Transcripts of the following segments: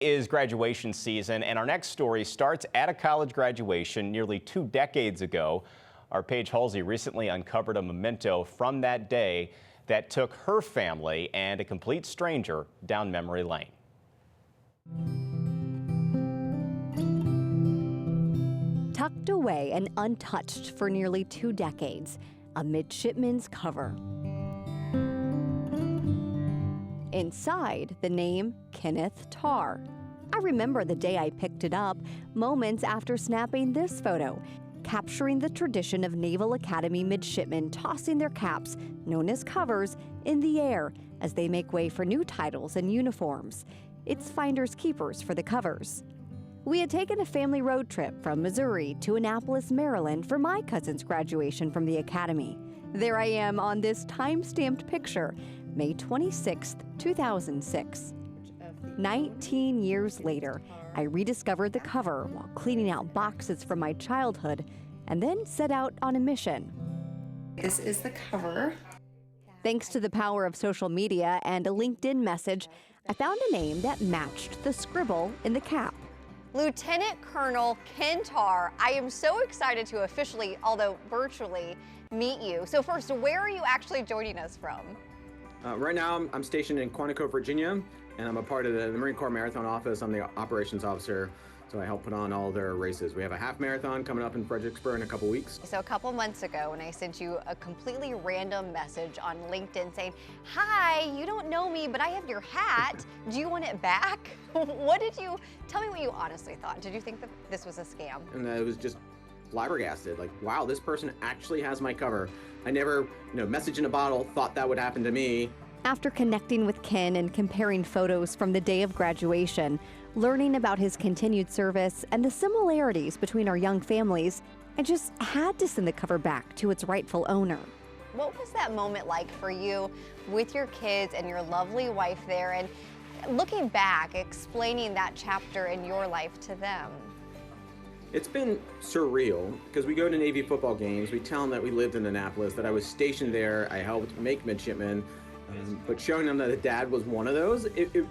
Is graduation season, and our next story starts at a college graduation nearly 2 decades ago. Our Paige Hulsey recently uncovered a memento from that day that took her family and a complete stranger down memory lane. Tucked away and untouched for nearly 2 decades, a midshipman's cover. Inside, the name Kenneth Tarr. I remember the day I picked it up, moments after snapping this photo, capturing the tradition of Naval Academy midshipmen tossing their caps, known as covers, in the air as they make way for new titles and uniforms. It's finders keepers for the covers. We had taken a family road trip from Missouri to Annapolis, Maryland for my cousin's graduation from the academy. There I am on this time-stamped picture, May 26, 2006. 19 years later, I rediscovered the cover while cleaning out boxes from my childhood and then set out on a mission. This is the cover. Thanks to the power of social media and a LinkedIn message, I found a name that matched the scribble in the cap. Lieutenant Colonel Ken Tarr, I am so excited to officially, although virtually, meet you. So first, where are you actually joining us from? Right now, I'm stationed in Quantico, Virginia, and I'm a part of the Marine Corps Marathon Office. I'm the operations officer, so I help put on all their races. We have a half marathon coming up in Fredericksburg in a couple weeks. So a couple months ago, when I sent you a completely random message on LinkedIn saying, "Hi, you don't know me, but I have your hat. Do you want it back?" Tell me what you honestly thought. Did you think that this was a scam? And I was just flabbergasted, like, wow, this person actually has my cover. I never, message in a bottle, thought that would happen to me. After connecting with Ken and comparing photos from the day of graduation, learning about his continued service and the similarities between our young families, I just had to send the cover back to its rightful owner. What was that moment like for you with your kids and your lovely wife there, and looking back, explaining that chapter in your life to them? It's been surreal because we go to Navy football games. We tell them that we lived in Annapolis, that I was stationed there. I helped make midshipmen. But showing them that dad was one of those,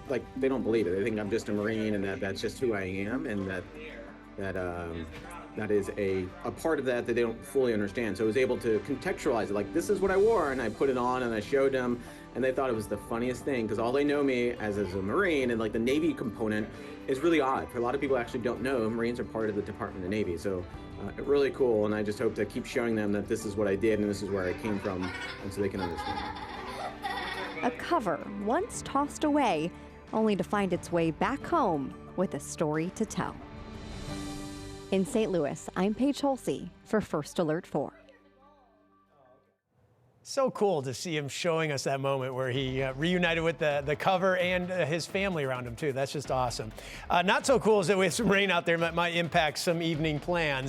like, they don't believe it. They think I'm just a Marine and that's just who I am, and that is a part of that they don't fully understand. So I was able to contextualize it, like, this is what I wore, and I put it on and I showed them, and they thought it was the funniest thing because all they know me as a Marine, and like the Navy component is really odd. For a lot of people who actually don't know, Marines are part of the Department of Navy. So really cool, and I just hope to keep showing them that this is what I did and this is where I came from, and so they can understand. A cover once tossed away, only to find its way back home with a story to tell. In St. Louis, I'm Paige Hulsey for First Alert 4. So cool to see him showing us that moment where he reunited with the cover and his family around him, too. That's just awesome. Not so cool is that we have some rain out there that might impact some evening plans.